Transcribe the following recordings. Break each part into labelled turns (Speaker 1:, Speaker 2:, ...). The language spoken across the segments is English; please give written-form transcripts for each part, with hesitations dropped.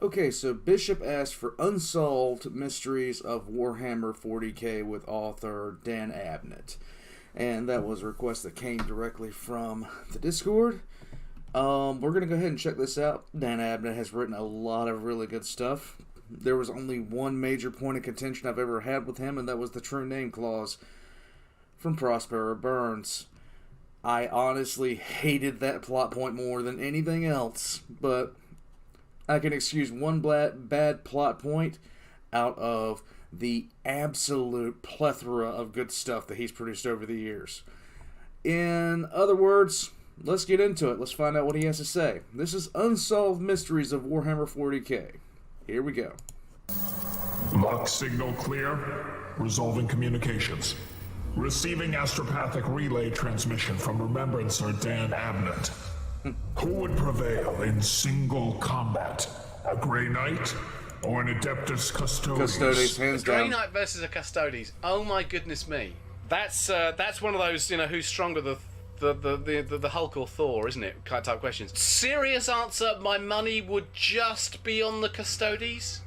Speaker 1: Okay, so Bishop asked for Unsolved Mysteries of Warhammer 40k with author Dan Abnett. And that was a request that came directly from the Discord. We're going to go ahead and check this out. Dan Abnett has written a lot of really good stuff. There was only one major point of contention I've ever had with him, and that was the true name clause from Prospero Burns. I honestly hated that plot point more than anything else, but I can excuse one bad plot point out of the absolute plethora of good stuff that he's produced over the years. In other words, let's get into it. Let's find out what he has to say. This is Unsolved Mysteries of Warhammer 40k. Here we go.
Speaker 2: Lock signal clear. Resolving communications. Receiving astropathic relay transmission from Remembrancer Dan Abnett. Who would prevail in single combat? A Grey Knight or an Adeptus Custodes?
Speaker 1: Custodes, hands down.
Speaker 3: Grey Knight versus a Custodes. Oh my goodness me. That's one of those, who's stronger, the Hulk or Thor, isn't it? Kind of type questions. Serious answer, my money would just be on the Custodes.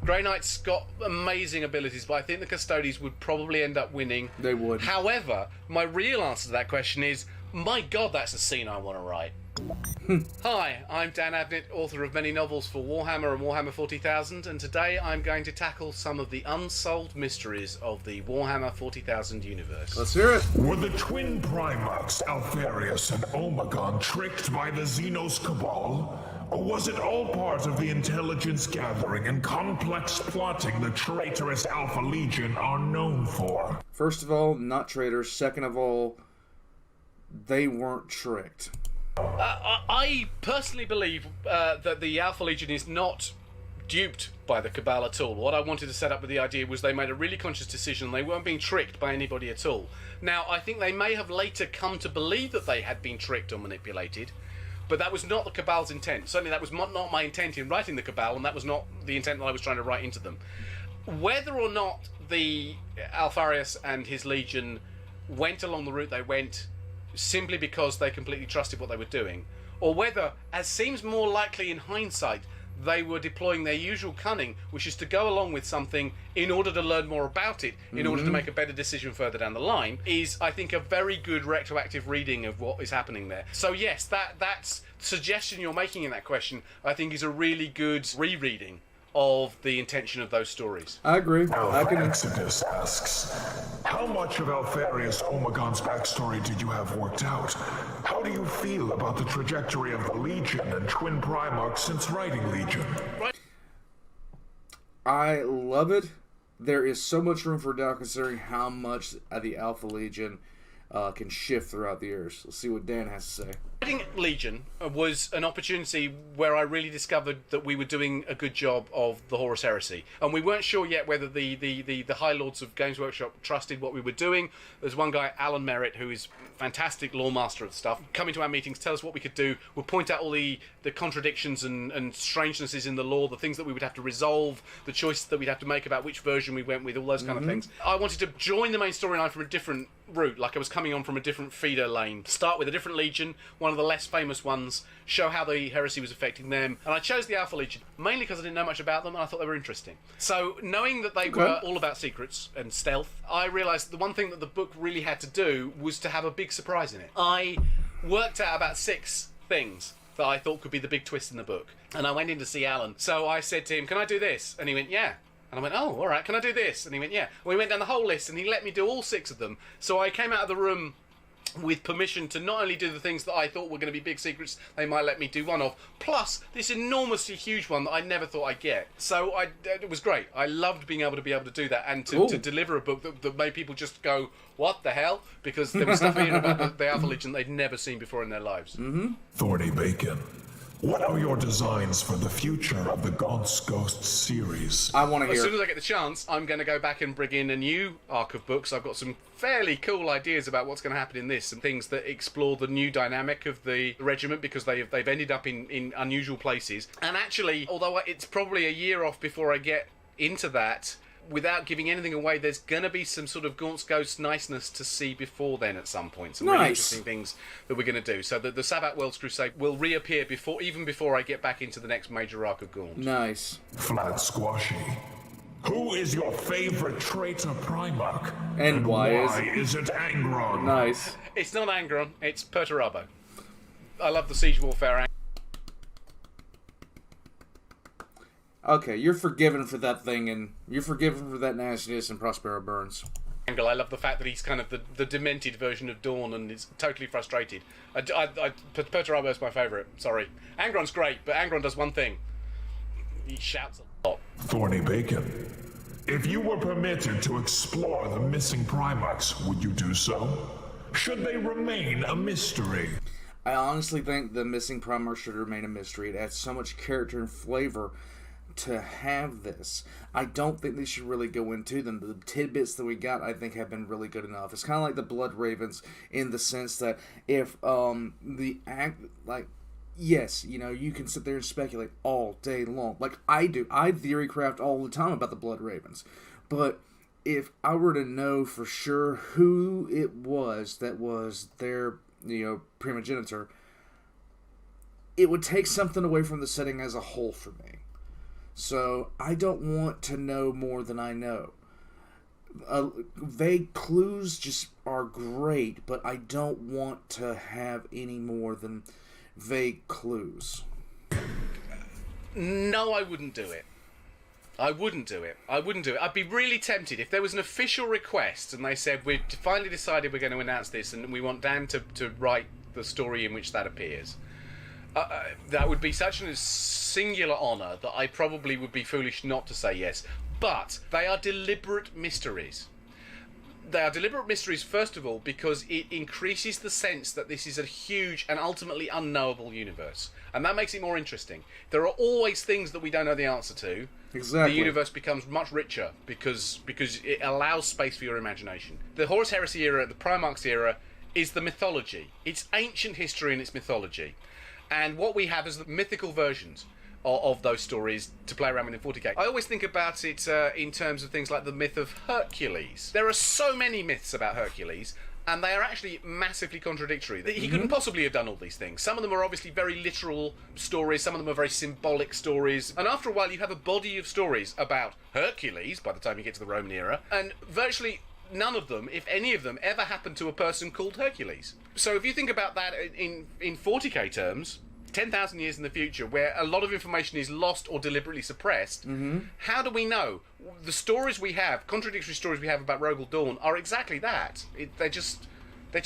Speaker 3: Grey Knight's got amazing abilities, but I think the Custodes would probably end up winning.
Speaker 1: They would.
Speaker 3: However, my real answer to that question is, my God, that's a scene I want to write. Hi, I'm Dan Abnett, author of many novels for Warhammer and Warhammer 40,000, and today I'm going to tackle some of the unsolved mysteries of the Warhammer 40,000 universe.
Speaker 1: Let's hear it.
Speaker 2: Were the twin primarchs, Alfarius and Omegon, tricked by the Xenos cabal? Or was it all part of the intelligence gathering and complex plotting the traitorous Alpha Legion are known for?
Speaker 1: First of all, not traitors. Second of all, they weren't tricked.
Speaker 3: I personally believe that the Alpha Legion is not duped by the Cabal at all. What I wanted to set up with the idea was they made a really conscious decision. They weren't being tricked by anybody at all. Now, I think they may have later come to believe that they had been tricked or manipulated, but that was not the Cabal's intent. Certainly that was not my intent in writing the Cabal, and that was not the intent that I was trying to write into them. Whether or not the Alfarius and his Legion went along the route they went simply because they completely trusted what they were doing, or whether, as seems more likely in hindsight, they were deploying their usual cunning, which is to go along with something in order to learn more about it, in order to make a better decision further down the line, is, I think, a very good retroactive reading of what is happening there. So yes, that suggestion you're making in that question, I think, is a really good rereading of the intention of those stories.
Speaker 1: I agree.
Speaker 2: Exodus asks, how much of Alfarius Omegon's backstory did you have worked out? How do you feel about the trajectory of the Legion and Twin Primarchs since writing Legion?
Speaker 1: I love it. There is so much room for doubt considering how much the Alpha Legion can shift throughout the years. Let's see what Dan has to say.
Speaker 3: Writing Legion was an opportunity where I really discovered that we were doing a good job of the Horus Heresy, and we weren't sure yet whether the High Lords of Games Workshop trusted what we were doing. There's one guy, Alan Merritt, who is fantastic lore master of stuff, coming to our meetings, tell us what we could do. We'll point out all the contradictions and strangenesses in the lore, the things that we would have to resolve, the choices that we'd have to make about which version we went with, all those kind of things. I wanted to join the main storyline from a different route, like I was coming on from a different feeder lane. Start with a different Legion, one of the less famous ones, show how the heresy was affecting them, and I chose the Alpha Legion mainly because I didn't know much about them and I thought they were interesting. So knowing that they were all about secrets and stealth, I realised the one thing that the book really had to do was to have a big surprise in it. I worked out about 6 things that I thought could be the big twist in the book, and I went in to see Alan. So I said to him, can I do this? And he went, yeah. And I went, oh, all right, can I do this? And he went, yeah. And we went down the whole list, and he let me do all 6 of them. So I came out of the room with permission to not only do the things that I thought were going to be big secrets, they might let me do one of, plus this enormously huge one that I never thought I'd get. So it was great. I loved being able to do that, and to deliver a book that made people just go, what the hell? Because there was stuff in about the Alpha Legion they'd never seen before in their lives.
Speaker 2: Thorny Bacon, what are your designs for the future of the God's Ghosts series?
Speaker 1: I want to hear.
Speaker 3: As soon as I get the chance, I'm going to go back and bring in a new arc of books. I've got some fairly cool ideas about what's going to happen in this, and things that explore the new dynamic of the regiment, because they've ended up in unusual places. And actually, although it's probably a year off before I get into that, without giving anything away, there's going to be some sort of Gaunt's Ghost niceness to see before then at some point. Some really interesting things that we're going to do. So the Sabbath Worlds Crusade will reappear even before I get back into the next major arc of Gaunt.
Speaker 1: Nice.
Speaker 2: Flat squashy. Who is your favorite traitor Primarch?
Speaker 1: And why
Speaker 2: is it Angron?
Speaker 1: Nice.
Speaker 3: It's not Angron, it's Perturabo. I love the Siege Warfare.
Speaker 1: Okay, you're forgiven for that thing, and you're forgiven for that nastiness and Prospero Burns.
Speaker 3: Angle. I love the fact that he's kind of the demented version of Dorn and is totally frustrated. Perturabo is my favourite. Sorry. Angron's great, but Angron does one thing. He shouts a lot.
Speaker 2: Thorny Bacon. If you were permitted to explore the missing Primarchs, would you do so? Should they remain a mystery?
Speaker 1: I honestly think the missing Primarch should remain a mystery. It adds so much character and flavor to have this. I don't think they should really go into them. The tidbits that we got, I think, have been really good enough. It's kind of like the Blood Ravens in the sense that if the act, like, yes, you know, you can sit there and speculate all day long. Like I do. I theory craft all the time about the Blood Ravens. But if I were to know for sure who it was that was their, you know, primogenitor, it would take something away from the setting as a whole for me. So I don't want to know more than I know. Vague clues just are great, but I don't want to have any more than vague clues.
Speaker 3: No, I wouldn't do it. I wouldn't do it. I'd be really tempted if there was an official request and they said, we've finally decided we're going to announce this and we want Dan to write the story in which that appears. That would be such a singular honour that I probably would be foolish not to say yes. But they are deliberate mysteries. They are deliberate mysteries, first of all, because it increases the sense that this is a huge and ultimately unknowable universe. And that makes it more interesting. There are always things that we don't know the answer to.
Speaker 1: Exactly.
Speaker 3: The universe becomes much richer because it allows space for your imagination. The Horus Heresy era, the Primarchs era, is the mythology. It's ancient history and it's mythology. And what we have is the mythical versions of those stories to play around with in 40k. I always think about it in terms of things like the myth of Hercules. There are so many myths about Hercules, and they are actually massively contradictory. He couldn't possibly have done all these things. Some of them are obviously very literal stories, some of them are very symbolic stories, and after a while you have a body of stories about Hercules by the time you get to the Roman era, and virtually none of them, if any of them, ever happened to a person called Hercules. So if you think about that in 40k terms, 10,000 years in the future, where a lot of information is lost or deliberately suppressed, how do we know? The stories we have, contradictory stories we have about Rogel Dawn, are exactly that. They're just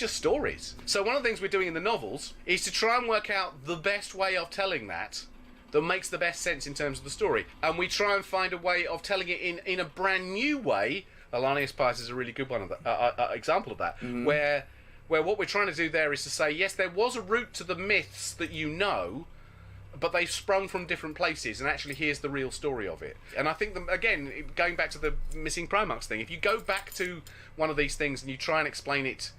Speaker 3: stories. So one of the things we're doing in the novels is to try and work out the best way of telling that makes the best sense in terms of the story. And we try and find a way of telling it in a brand new way. Alanius Pius is a really good one of that, example of that, where what we're trying to do there is to say, yes, there was a root to the myths that you know, but they've sprung from different places, and actually here's the real story of it. And I think, again, going back to the missing Primarchs thing, if you go back to one of these things and you try and explain it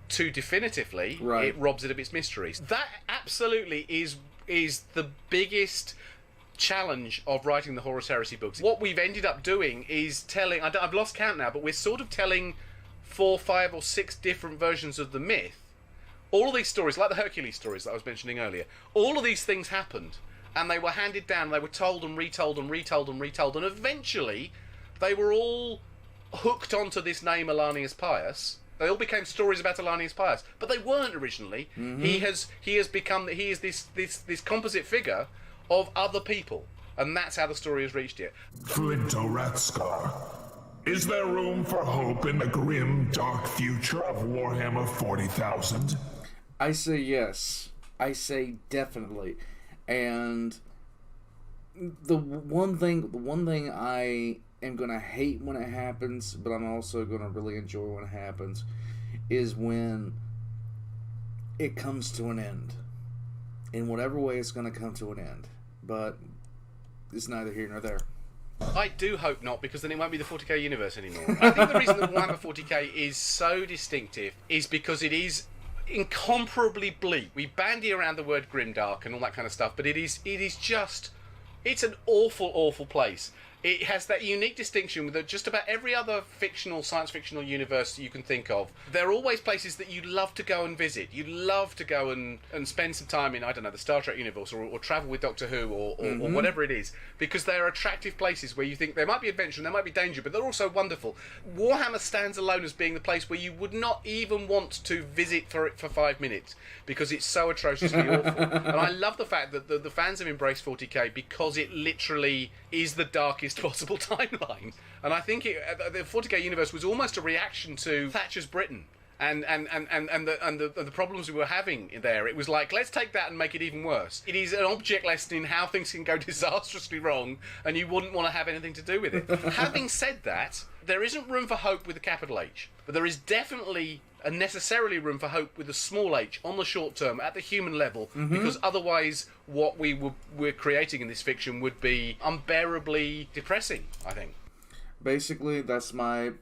Speaker 3: too definitively, it robs it of its mysteries. That absolutely is the biggest challenge of writing the Horus Heresy books. What we've ended up doing is telling, I've lost count now, but we're sort of telling 4, 5 or 6 different versions of the myth. All of these stories, like the Hercules stories that I was mentioning earlier, all of these things happened and they were handed down, they were told and retold and retold and retold, and eventually they were all hooked onto this name Alanius Pius. They all became stories about Alanius Pius, but they weren't originally. He is this composite figure of other people, and that's how the story has reached it.
Speaker 2: Flinto Ratscar. Is there room for hope in the grim, dark future of Warhammer 40,000?
Speaker 1: I say yes. I say definitely. And the one thing I am gonna hate when it happens, but I'm also gonna really enjoy when it happens, is when it comes to an end. In whatever way it's gonna come to an end. But it's neither here nor there.
Speaker 3: I do hope not, because then it won't be the 40k universe anymore. I think the reason that Warhammer 40k is so distinctive is because it is incomparably bleak. We bandy around the word grimdark and all that kind of stuff, but it's an awful, awful place. It has that unique distinction with just about every other fictional, science fictional universe you can think of. There are always places that you'd love to go and visit. You'd love to go and spend some time in, I don't know, the Star Trek universe, or travel with Doctor Who, or whatever it is, because they're attractive places where you think there might be adventure and there might be danger, but they're also wonderful. Warhammer stands alone as being the place where you would not even want to visit for 5 minutes, because it's so atrociously awful. And I love the fact that the fans have embraced 40k because it literally is the darkest possible timeline. And I think the 40k universe was almost a reaction to Thatcher's Britain and the problems we were having there. It was like, let's take that and make it even worse. It is an object lesson in how things can go disastrously wrong, and you wouldn't want to have anything to do with it. Having said that, there isn't room for hope with a capital H, but there is definitely and necessarily room for hope with a small h on the short term at the human level, because otherwise what we're creating in this fiction would be unbearably depressing, I think.
Speaker 1: Basically, that's my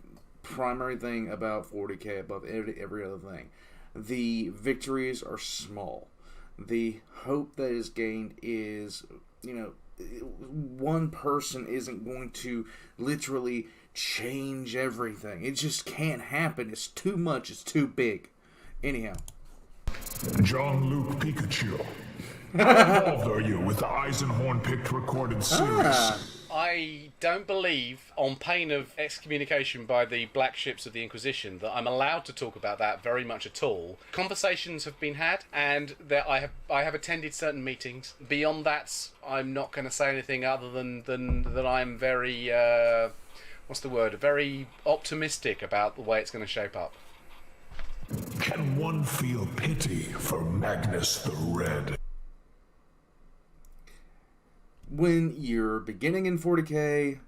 Speaker 1: primary thing about 40k above every other thing. The victories are small. The hope that is gained is, one person isn't going to literally change everything. It just can't happen. It's too much. It's too big. Anyhow.
Speaker 2: Jean-Luc Pikachu. How involved are you with the Eisenhorn picked recorded series?
Speaker 3: I don't believe, on pain of excommunication by the black ships of the Inquisition, that I'm allowed to talk about that very much at all. Conversations have been had, and I have attended certain meetings. Beyond that, I'm not going to say anything other than that I'm very very optimistic about the way it's going to shape up.
Speaker 2: Can one feel pity for Magnus the Red?
Speaker 1: When you're beginning in 40k,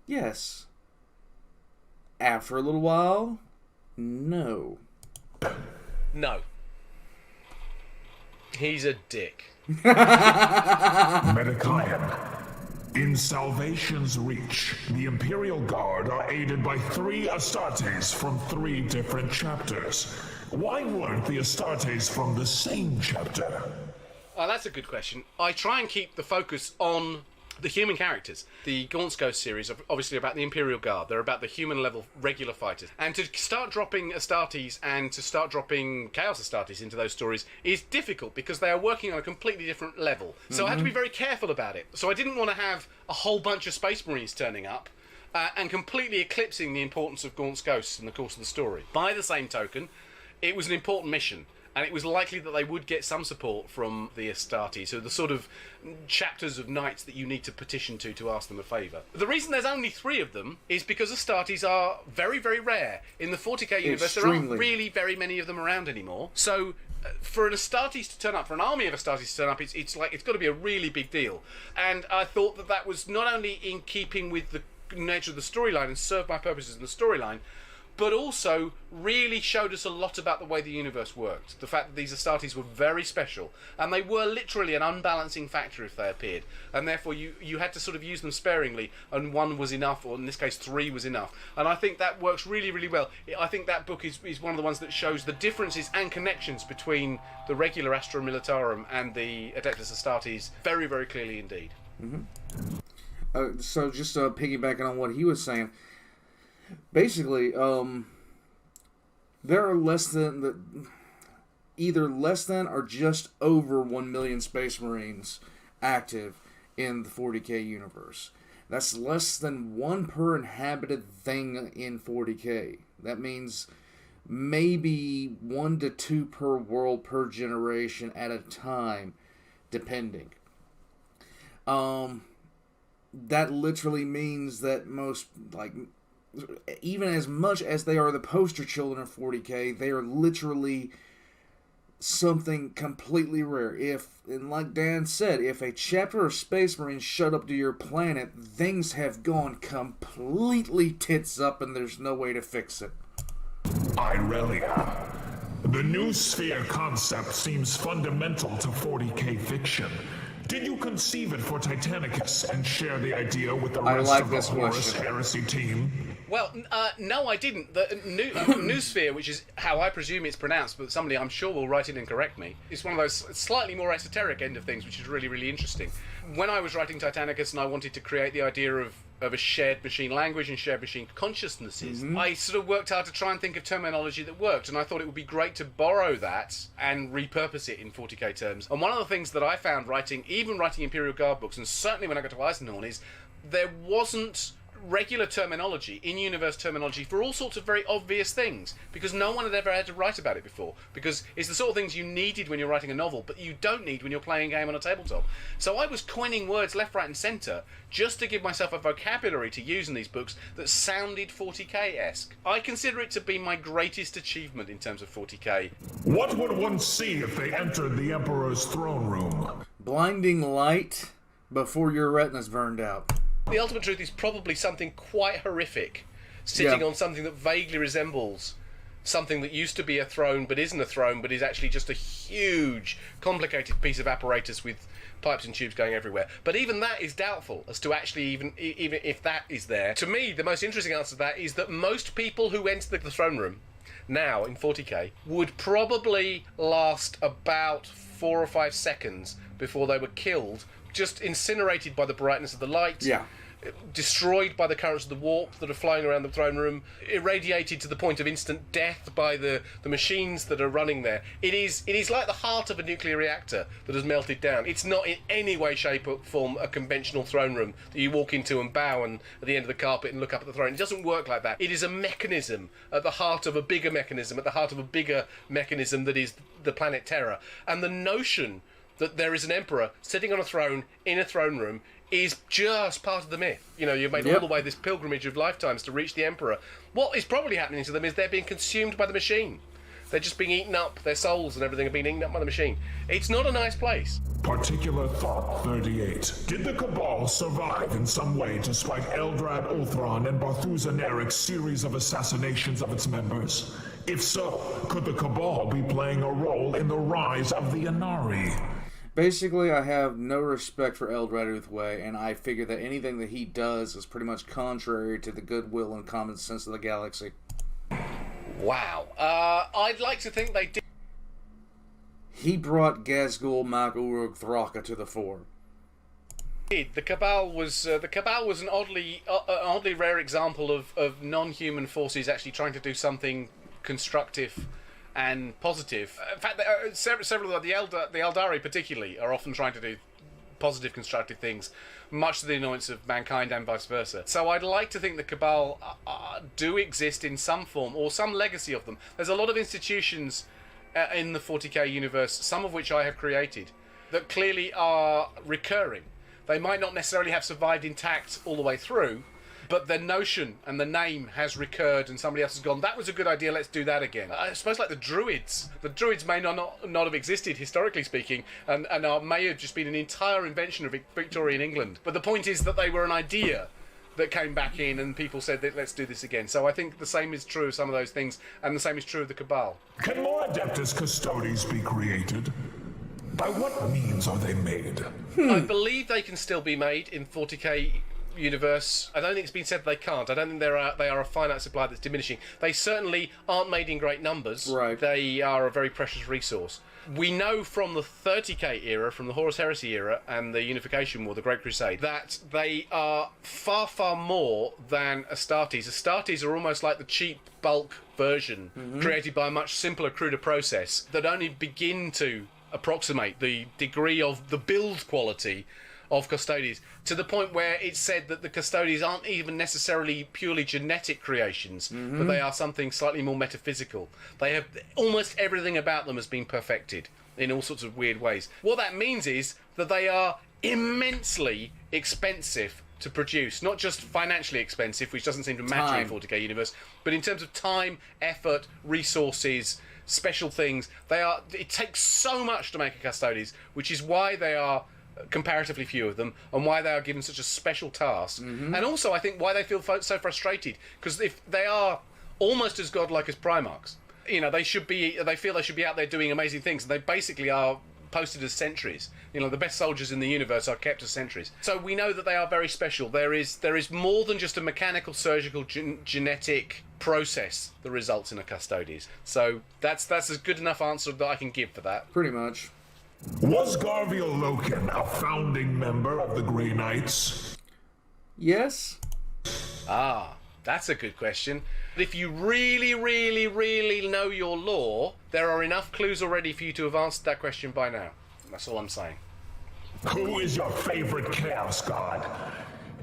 Speaker 1: yes. After a little while, no.
Speaker 3: No. He's a dick.
Speaker 2: Mediclian. In Salvation's Reach, the Imperial Guard are aided by 3 Astartes from 3 different chapters. Why weren't the Astartes from the same chapter?
Speaker 3: Oh, that's a good question. I try and keep the focus on the human characters. The Gaunt's Ghost series are obviously about the Imperial Guard. They're about the human-level regular fighters. And to start dropping Astartes and to start dropping Chaos Astartes into those stories is difficult because they are working on a completely different level. So I have to be very careful about it. So I didn't want to have a whole bunch of Space Marines turning up and completely eclipsing the importance of Gaunt's Ghosts in the course of the story. By the same token, it was an important mission. And it was likely that they would get some support from the Astartes, so the sort of chapters of knights that you need to petition to ask them a favour. The reason there's only 3 of them is because Astartes are very, very rare. In the 40k universe, there aren't really very many of them around anymore. So for an Astartes to turn up, for an army of Astartes to turn up, it's got to be a really big deal. And I thought that was not only in keeping with the nature of the storyline and served my purposes in the storyline, but also really showed us a lot about the way the universe worked. The fact that these Astartes were very special, and they were literally an unbalancing factor if they appeared, and therefore you had to sort of use them sparingly, and 1 was enough, or in this case 3 was enough. And I think that works really, really well. I think that book is one of the ones that shows the differences and connections between the regular Astra Militarum and the Adeptus Astartes very, very clearly indeed.
Speaker 1: So just piggybacking on what he was saying, basically, there are either less than or just over 1 million Space Marines active in the 40k universe. That's less than 1 per inhabited thing in 40k. That means maybe 1 to 2 per world per generation at a time, depending. That literally means that most, even as much as they are the poster children of 40k, they are literally something completely rare. And like Dan said, if a chapter of Space Marines showed up to your planet, things have gone completely tits up and there's no way to fix it.
Speaker 2: Irelia. The new sphere concept seems fundamental to 40k fiction. Did you conceive it for Titanicus and share the idea with the rest of the Horus heresy team?
Speaker 3: Well, no, I didn't. The Noosphere, which is how I presume it's pronounced, but somebody I'm sure will write in and correct me, is one of those slightly more esoteric end of things, which is really, really interesting. When I was writing Titanicus and I wanted to create the idea of a shared machine language and shared machine consciousnesses, I sort of worked hard to try and think of terminology that worked, and I thought it would be great to borrow that and repurpose it in 40k terms. And one of the things that I found writing Imperial Guard books, and certainly when I got to Eisenhorn, is there wasn't regular terminology, in-universe terminology, for all sorts of very obvious things, because no one had ever had to write about it before, because it's the sort of things you needed when you're writing a novel, but you don't need when you're playing a game on a tabletop. So I was coining words left, right and centre just to give myself a vocabulary to use in these books that sounded 40k-esque. I consider it to be my greatest achievement in terms of 40k.
Speaker 2: What would one see if they entered the Emperor's throne room?
Speaker 1: Blinding light before your retina's burned out.
Speaker 3: The ultimate truth is probably something quite horrific, sitting on something that vaguely resembles something that used to be a throne but isn't a throne, but is actually just a huge, complicated piece of apparatus with pipes and tubes going everywhere. But even that is doubtful as to actually even if that is there. To me, the most interesting answer to that is that most people who enter the throne room now in 40k would probably last about 4 or 5 seconds before they were killed, just incinerated by the brightness of the light, destroyed by the currents of the warp that are flying around the throne room, irradiated to the point of instant death by the machines that are running there. It is like the heart of a nuclear reactor that has melted down. It's not in any way, shape or form a conventional throne room that you walk into and bow and at the end of the carpet and look up at the throne. It doesn't work like that. It is a mechanism at the heart of a bigger mechanism, at the heart of a bigger mechanism that is the planet Terra. And the notion that there is an emperor sitting on a throne in a throne room is just part of the myth. You know, you've made all the way this pilgrimage of lifetimes to reach the emperor. What is probably happening to them is they're being consumed by the machine. They're just being eaten up. Their souls and everything are being eaten up by the machine. It's not a nice place.
Speaker 2: Particular Thought 38. Did the Cabal survive in some way despite Eldrad Ulthron and Barthuza Neric's series of assassinations of its members? If so, could the Cabal be playing a role in the rise of the Inari?
Speaker 1: Basically, I have no respect for Eldrad Uthway, and I figure that anything that he does is pretty much contrary to the goodwill and common sense of the galaxy.
Speaker 3: Wow. I'd like to think they did.
Speaker 1: He brought Gazgul Mak Uruk Thraka to the fore.
Speaker 3: The Cabal was an oddly rare example of non-human forces actually trying to do something constructive and positive. In fact, several of the Eldari particularly are often trying to do positive, constructive things, much to the annoyance of mankind and vice versa. So I'd like to think the Cabal do exist in some form, or some legacy of them. There's a lot of institutions in the 40k universe, some of which I have created, that clearly are recurring. They might not necessarily have survived intact all the way through, but the notion and the name has recurred, and somebody else has gone, that was a good idea, let's do that again. I suppose like the Druids. The Druids may not have existed, historically speaking, and may have just been an entire invention of Victorian England. But the point is that they were an idea that came back in, and people said that let's do this again. So I think the same is true of some of those things, and the same is true of the Cabal.
Speaker 2: Can more Adeptus Custodes be created? By what means are they made?
Speaker 3: I believe they can still be made in 40k universe. I don't think it's been said they can't. I don't think they are a finite supply that's diminishing. They certainly aren't made in great numbers.
Speaker 1: Right.
Speaker 3: They are a very precious resource. We know from the 30k era, from the Horus Heresy era and the Unification War, the Great Crusade, that they are far, far more than Astartes. Astartes are almost like the cheap bulk version created by a much simpler, cruder process that only begin to approximate the degree of the build quality of Custodes, to the point where it's said that the Custodes aren't even necessarily purely genetic creations, but they are something slightly more metaphysical. They have almost everything about them has been perfected in all sorts of weird ways. What that means is that they are immensely expensive to produce, not just financially expensive, which doesn't seem to matter in 40k universe, but in terms of time, effort, resources, special things. It takes so much to make a Custodes, which is why they are comparatively few of them, and why they are given such a special task, and also I think why they feel so frustrated, because if they are almost as godlike as primarchs, you know, they feel they should be out there doing amazing things, and they basically are posted as sentries. You know, the best soldiers in the universe are kept as sentries. So we know that they are very special. There is more than just a mechanical, surgical, genetic process that results in a Custodes. So that's as good enough answer that I can give for that.
Speaker 1: Pretty much.
Speaker 2: Was Garviel Loken a founding member of the Grey Knights?
Speaker 1: Yes.
Speaker 3: Ah, that's a good question. If you really, really, really know your lore, there are enough clues already for you to have answered that question by now. That's all I'm saying.
Speaker 2: Who is your favorite Chaos God?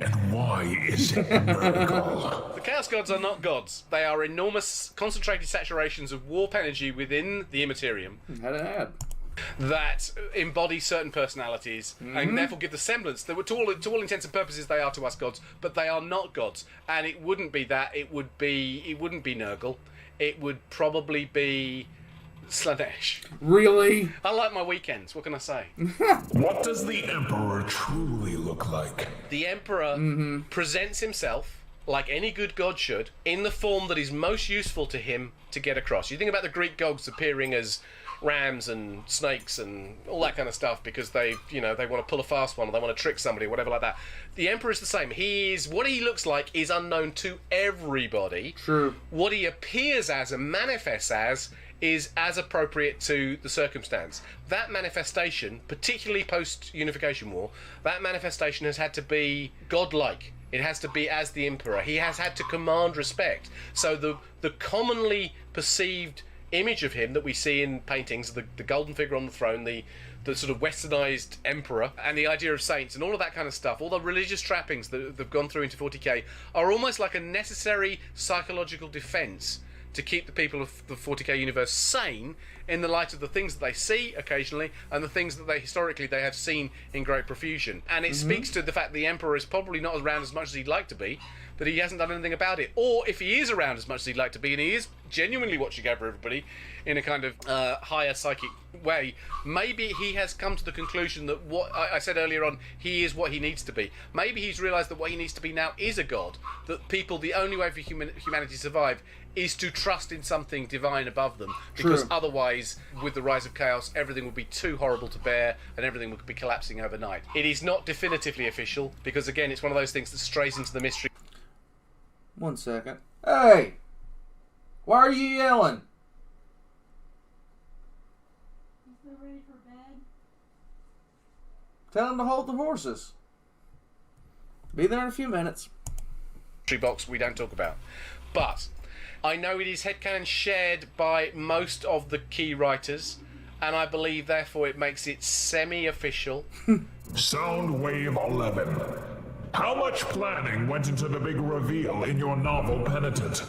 Speaker 2: And why is it Nurgle?
Speaker 3: The Chaos Gods are not gods. They are enormous, concentrated saturations of warp energy within the Immaterium
Speaker 1: Had an ad.
Speaker 3: that embody certain personalities and therefore give the semblance that, to all intents and purposes, they are to us gods, but they are not gods. And it wouldn't be that. It wouldn't be Nurgle. It would probably be Slanesh.
Speaker 1: Really?
Speaker 3: I like my weekends. What can I say?
Speaker 2: What does the Emperor truly look like?
Speaker 3: The Emperor presents himself, like any good god should, in the form that is most useful to him to get across. You think about the Greek gods appearing as rams and snakes and all that kind of stuff because they want to pull a fast one or they want to trick somebody or whatever like that. The Emperor is the same. What he looks like is unknown to everybody.
Speaker 1: True.
Speaker 3: What he appears as and manifests as is as appropriate to the circumstance. That manifestation, particularly post-Unification War, that manifestation has had to be godlike. It has to be as the Emperor. He has had to command respect. So the commonly perceived image of him that we see in paintings, the golden figure on the throne, the sort of westernized emperor, and the idea of saints and all of that kind of stuff, all the religious trappings that have gone through into 40k are almost like a necessary psychological defense to keep the people of the 40k universe sane in the light of the things that they see occasionally and the things that they historically have seen in great profusion. And it speaks to the fact the Emperor is probably not around as much as he'd like to be, that he hasn't done anything about it. Or if he is around as much as he'd like to be and he is genuinely watching over everybody in a kind of higher psychic way, maybe he has come to the conclusion that what I said earlier on, he is what he needs to be. Maybe he's realised that what he needs to be now is a god, that people, the only way for humanity to survive is to trust in something divine above them, because otherwise, with the rise of chaos, everything would be too horrible to bear and everything would be collapsing overnight. It is not definitively official, because again, it's one of those things that strays into the mystery.
Speaker 1: 1 second. Hey! Why are you yelling?
Speaker 4: Is they ready for bed?
Speaker 1: Tell him to hold the horses. Be there in a few minutes.
Speaker 3: Box we don't talk about. But I know it is headcanon shared by most of the key writers, and I believe therefore it makes it semi-official.
Speaker 2: Soundwave 11. How much planning went into the big reveal in your novel Penitent?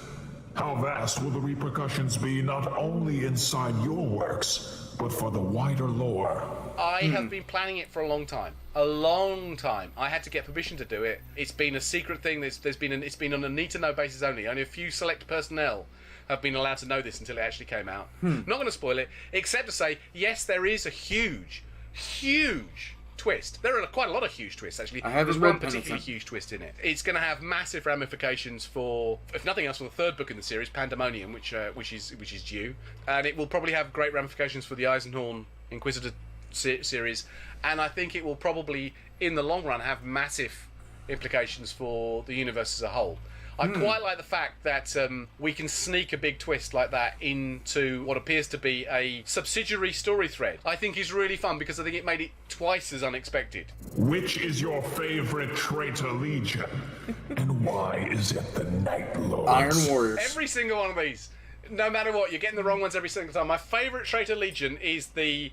Speaker 2: How vast will the repercussions be not only inside your works, but for the wider lore?
Speaker 3: I have been planning it for a long time. A long time. I had to get permission to do it. It's been a secret thing. It's been on a need-to-know basis only. Only a few select personnel have been allowed to know this until it actually came out. Not going to spoil it, except to say, yes, there is a huge twist. There are quite a lot of huge twists, actually. There's one particularly huge twist in it. It's going to have massive ramifications for, if nothing else, for the third book in the series, Pandemonium, which is due, and it will probably have great ramifications for the Eisenhorn Inquisitor series, and I think it will probably, in the long run, have massive implications for the universe as a whole. I quite like the fact that we can sneak a big twist like that into what appears to be a subsidiary story thread. I think is really fun because I think it made it twice as unexpected.
Speaker 2: Which is your favorite traitor legion? And why is it the Night Lords?
Speaker 1: Iron Warriors.
Speaker 3: Every single one of these, no matter what, you're getting the wrong ones every single time. My favourite traitor legion is the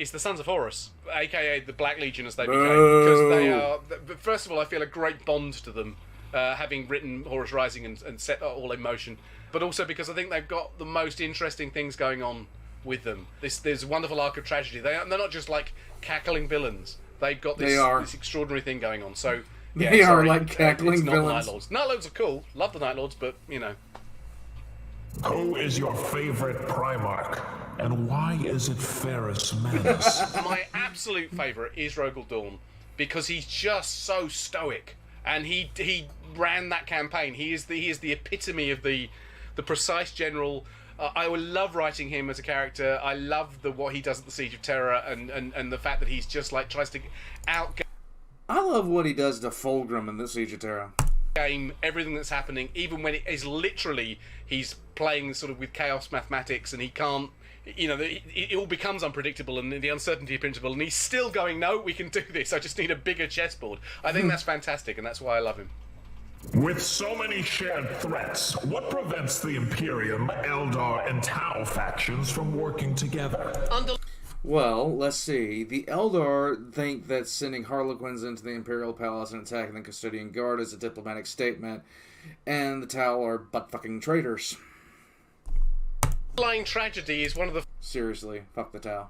Speaker 3: Sons of Horus, aka the Black Legion, as they became, because they are. First of all, I feel a great bond to them, having written Horus Rising and set all in motion, but also because I think they've got the most interesting things going on with them. There's a wonderful arc of tragedy. They're not just like cackling villains. They've got this extraordinary thing going on. So yeah,
Speaker 1: they are like cackling
Speaker 3: it's
Speaker 1: villains.
Speaker 3: Not the Night Lords. Night Lords are cool. Love the Night Lords, but you know.
Speaker 2: Who is your favorite Primarch? And why is it Ferrus Manus?
Speaker 3: My absolute favourite is Rogel Dorn, because he's just so stoic, and he ran that campaign. He is the epitome of the precise general I would love writing him as a character. I love what he does at the Siege of Terror, and the fact that he's just like tries to out.
Speaker 1: I love what he does to Fulgrim in the Siege of Terra.
Speaker 3: Game everything that's happening, even when it is literally he's playing sort of with chaos mathematics, and he can't. It all becomes unpredictable and the uncertainty principle, and he's still going, no, we can do this. I just need a bigger chessboard. I think that's fantastic, and that's why I love him.
Speaker 2: With so many shared threats, what prevents the Imperium, Eldar, and Tau factions from working together?
Speaker 1: Well, let's see. The Eldar think that sending Harlequins into the Imperial Palace and attacking the Custodian Guard is a diplomatic statement, and the Tau are butt-fucking traitors.
Speaker 3: Underlying tragedy is one of the
Speaker 1: Seriously, fuck the Tau.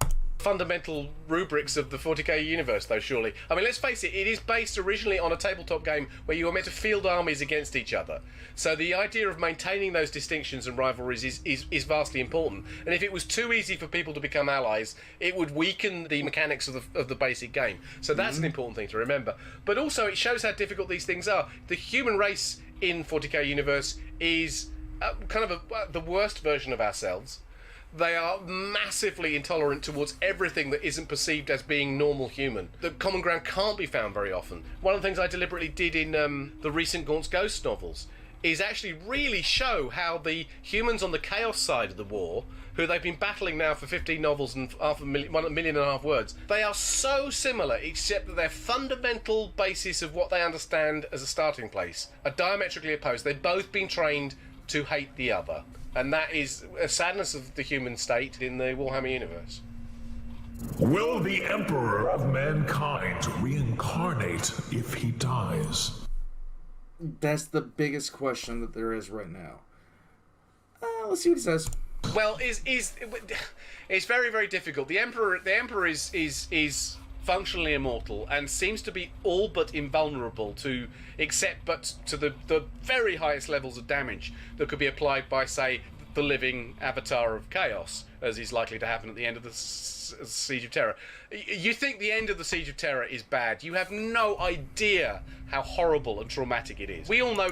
Speaker 3: fundamental rubrics of the 40k universe, though, surely. I mean, let's face it, it is based originally on a tabletop game where you were meant to field armies against each other. So the idea of maintaining those distinctions and rivalries is vastly important. And if it was too easy for people to become allies, it would weaken the mechanics of the basic game. So that's an important thing to remember. But also, it shows how difficult these things are. The human race in 40k universe is kind of the worst version of ourselves. They are massively intolerant towards everything that isn't perceived as being normal human. The common ground can't be found very often. One of the things I deliberately did in the recent Gaunt's Ghost novels is actually really show how the humans on the Chaos side of the war, who they've been battling now for 15 novels and 1.5 million words, they are so similar, except that their fundamental basis of what they understand as a starting place are diametrically opposed. They've both been trained to hate the other. And that is a sadness of the human state in the Warhammer universe.
Speaker 2: Will the Emperor of Mankind reincarnate if he dies?
Speaker 1: That's the biggest question that there is right now. Let's see what he says.
Speaker 3: Well, it's very, very difficult. The Emperor is functionally immortal and seems to be all but invulnerable to the very highest levels of damage that could be applied by, say, the living avatar of chaos, as is likely to happen at the end of the Siege of Terror. You think the end of the Siege of Terror is bad. You have no idea how horrible and traumatic it is. We all know...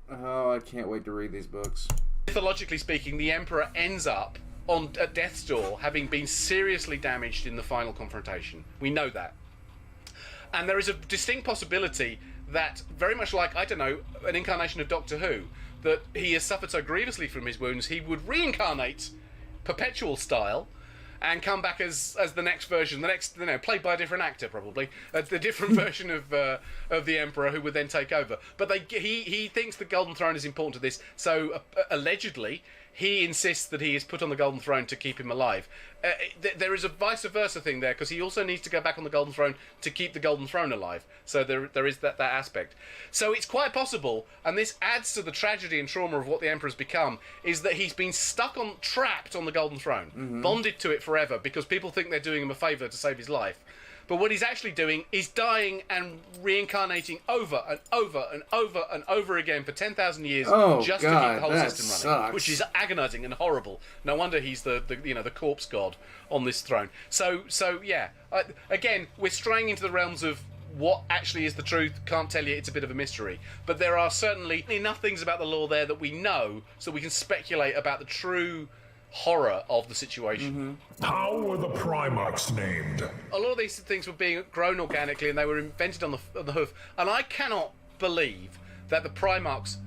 Speaker 1: Oh, I can't wait to read these books.
Speaker 3: Mythologically speaking, the Emperor ends up at death's door, having been seriously damaged in the final confrontation. We know that. And there is a distinct possibility that, very much like, I don't know, an incarnation of Doctor Who, that he has suffered so grievously from his wounds, he would reincarnate, perpetual style, and come back as the next version, played by a different actor probably, the different version of the Emperor, who would then take over. But he thinks the Golden Throne is important to this, so allegedly he insists that he is put on the Golden Throne to keep him alive. There is a vice versa thing there, because he also needs to go back on the Golden Throne to keep the Golden Throne alive. So there is that aspect. So it's quite possible, and this adds to the tragedy and trauma of what the Emperor's become, is that he's been trapped on the Golden Throne, bonded to it forever, because people think they're doing him a favour to save his life. But what he's actually doing is dying and reincarnating over and over and over and over again for 10,000 years to keep the whole system running, which is agonising and horrible. No wonder he's the corpse god on this throne. So yeah, again, we're straying into the realms of what actually is the truth. Can't tell you, it's a bit of a mystery. But there are certainly enough things about the lore there that we know, so we can speculate about the true horror of the situation.
Speaker 2: How were the primarchs named?
Speaker 3: A lot of these things were being grown organically, and they were invented on the hoof. And I cannot believe that the primarchs,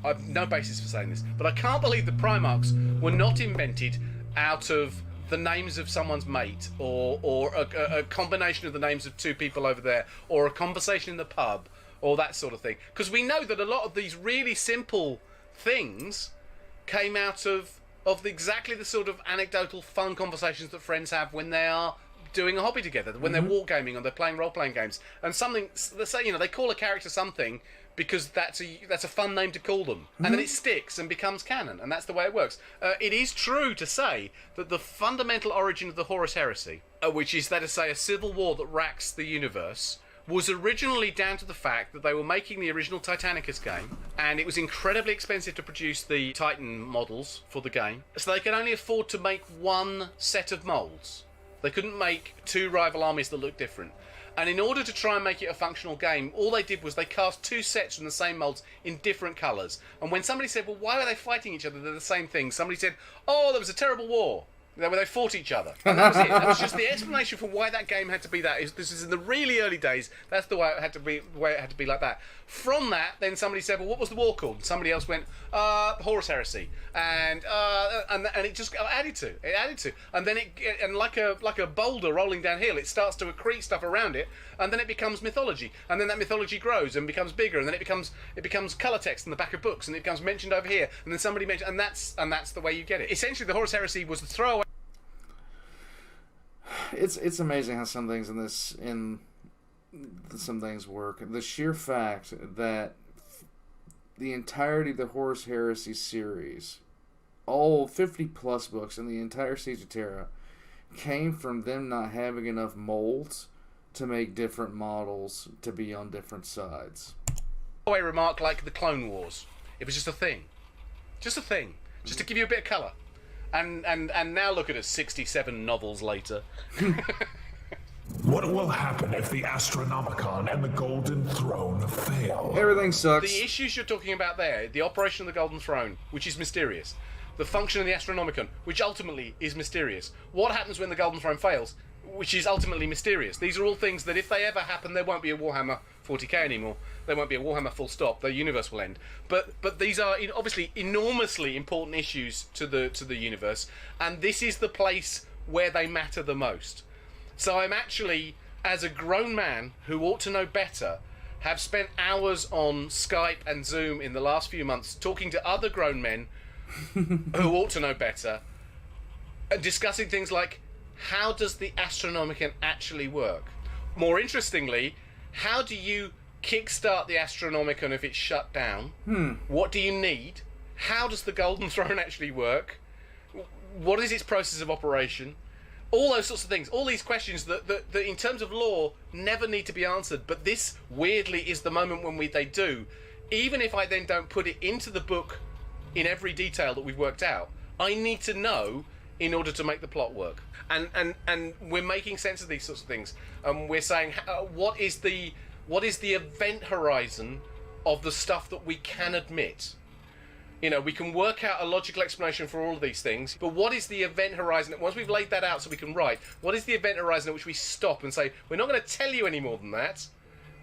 Speaker 3: I have no basis for saying this, but I can't believe the primarchs were not invented out of the names of someone's mate, or a combination of the names of two people over there, or a conversation in the pub, or that sort of thing. Because we know that a lot of these really simple things came out of exactly the sort of anecdotal fun conversations that friends have when they are doing a hobby together, when they're wargaming or they're playing role-playing games. And something, they say, they call a character something because that's a fun name to call them. And then it sticks and becomes canon, and that's the way it works. It is true to say that the fundamental origin of the Horus heresy, which is, that is, say, a civil war that racks the universe, was originally down to the fact that they were making the original Titanicus game, and it was incredibly expensive to produce the Titan models for the game, so they could only afford to make one set of molds. They couldn't make two rival armies that looked different. And in order to try and make it a functional game, all they did was they cast 2 sets from the same molds in different colours. And when somebody said, well, why are they fighting each other? They're the same thing. Somebody said, oh, there was a terrible war where they fought each other. And that was it. That was just the explanation for why that game had to be that. This is in the really early days. That's the way it had to be. Way it had to be like that. From that, then somebody said, "Well, what was the war called?" And somebody else went, "Horus Heresy," and it just added to. It added to, and then and like a boulder rolling downhill, it starts to accrete stuff around it, and then it becomes mythology, and then that mythology grows and becomes bigger, and then it becomes color text in the back of books, and it becomes mentioned over here, and then somebody mentioned, and that's the way you get it. Essentially, the Horus Heresy was the throwaway.
Speaker 1: It's amazing how some things some things work. The sheer fact that the entirety of the Horus Heresy series, all 50 plus books in the entire Siege of Terra, came from them not having enough molds to make different models to be on different sides.
Speaker 3: A remark like the Clone Wars. It was just a thing, just to give you a bit of colour. And now look at us, 67 novels later.
Speaker 2: What will happen if the Astronomicon and the Golden Throne fail?
Speaker 1: Everything sucks.
Speaker 3: The issues you're talking about there, the operation of the Golden Throne, which is mysterious, the function of the Astronomicon, which ultimately is mysterious, what happens when the Golden Throne fails, which is ultimately mysterious. These are all things that if they ever happen, there won't be a Warhammer 40k anymore. There won't be a Warhammer full stop. The universe will end. But these are obviously enormously important issues to the universe, and this is the place where they matter the most. So I'm actually, as a grown man who ought to know better, have spent hours on Skype and Zoom in the last few months talking to other grown men who ought to know better, and discussing things like, how does the Astronomicon actually work? More interestingly, how do you kickstart the Astronomicon if it's shut down? What do you need? How does the Golden Throne actually work? What is its process of operation? All those sorts of things. All these questions that in terms of lore never need to be answered, but this weirdly is the moment when they do. Even if I then don't put it into the book in every detail that we've worked out, I need to know in order to make the plot work. And we're making sense of these sorts of things. We're saying, what is the event horizon of the stuff that we can admit? We can work out a logical explanation for all of these things, but what is the event horizon? Once we've laid that out so we can write, what is the event horizon at which we stop and say, we're not going to tell you any more than that.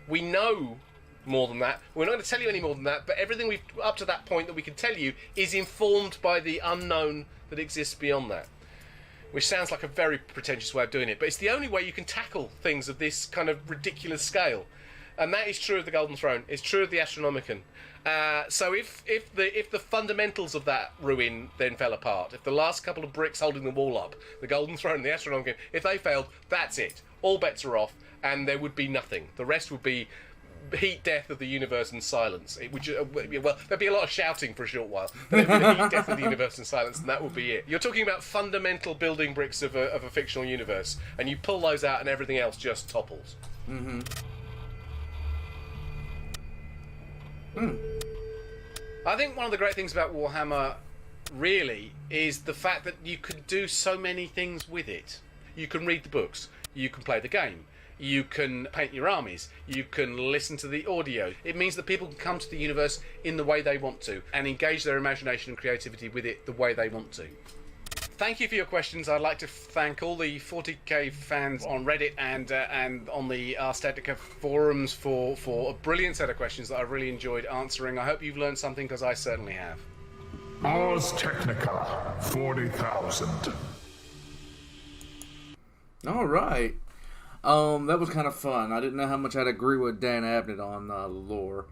Speaker 3: We know more than that. We're not going to tell you any more than that, but everything we've up to that point that we can tell you is informed by the unknown that exists beyond that. Which sounds like a very pretentious way of doing it, but it's the only way you can tackle things of this kind of ridiculous scale. And that is true of the Golden Throne. It's true of the Astronomicon. So if the fundamentals of that ruin then fell apart, if the last couple of bricks holding the wall up, the Golden Throne and the Astronomicon, if they failed, that's it. All bets are off, and there would be nothing. The rest would be heat death of the universe and silence. It would, well, there'd be a lot of shouting for a short while, but there'd be the heat death of the universe and silence, and that would be it. You're talking about fundamental building bricks of a fictional universe, and you pull those out, and everything else just topples. I think one of the great things about Warhammer, really, is the fact that you can do so many things with it. You can read the books, you can play the game, you can paint your armies, you can listen to the audio. It means that people can come to the universe in the way they want to and engage their imagination and creativity with it the way they want to. Thank you for your questions. I'd like to thank all the 40k fans on Reddit and on the Technica forums for a brilliant set of questions that I've really enjoyed answering. I hope you've learned something, because I certainly have.
Speaker 2: Ars Technica, 40,000.
Speaker 1: All right. That was kind of fun. I didn't know how much I'd agree with Dan Abnett on lore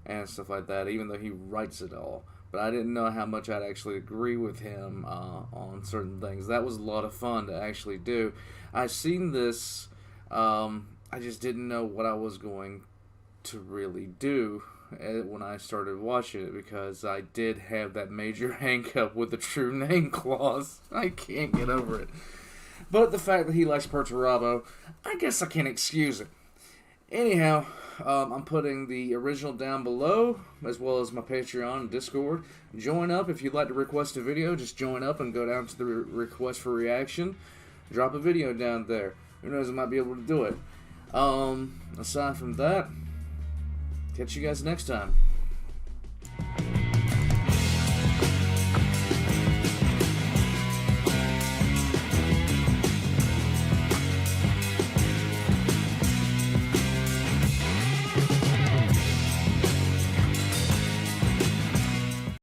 Speaker 1: and stuff like that, even though he writes it all. But I didn't know how much I'd actually agree with him on certain things. That was a lot of fun to actually do. I've seen this. I just didn't know what I was going to really do when I started watching it, because I did have that major hang-up with the true name clause. I can't get over it. But the fact that he likes Perturabo, I guess I can excuse it. Anyhow, I'm putting the original down below, as well as my Patreon and Discord. Join up if you'd like to request a video. Just join up and go down to the request for reaction. Drop a video down there. Who knows, I might be able to do it. Aside from that, catch you guys next time.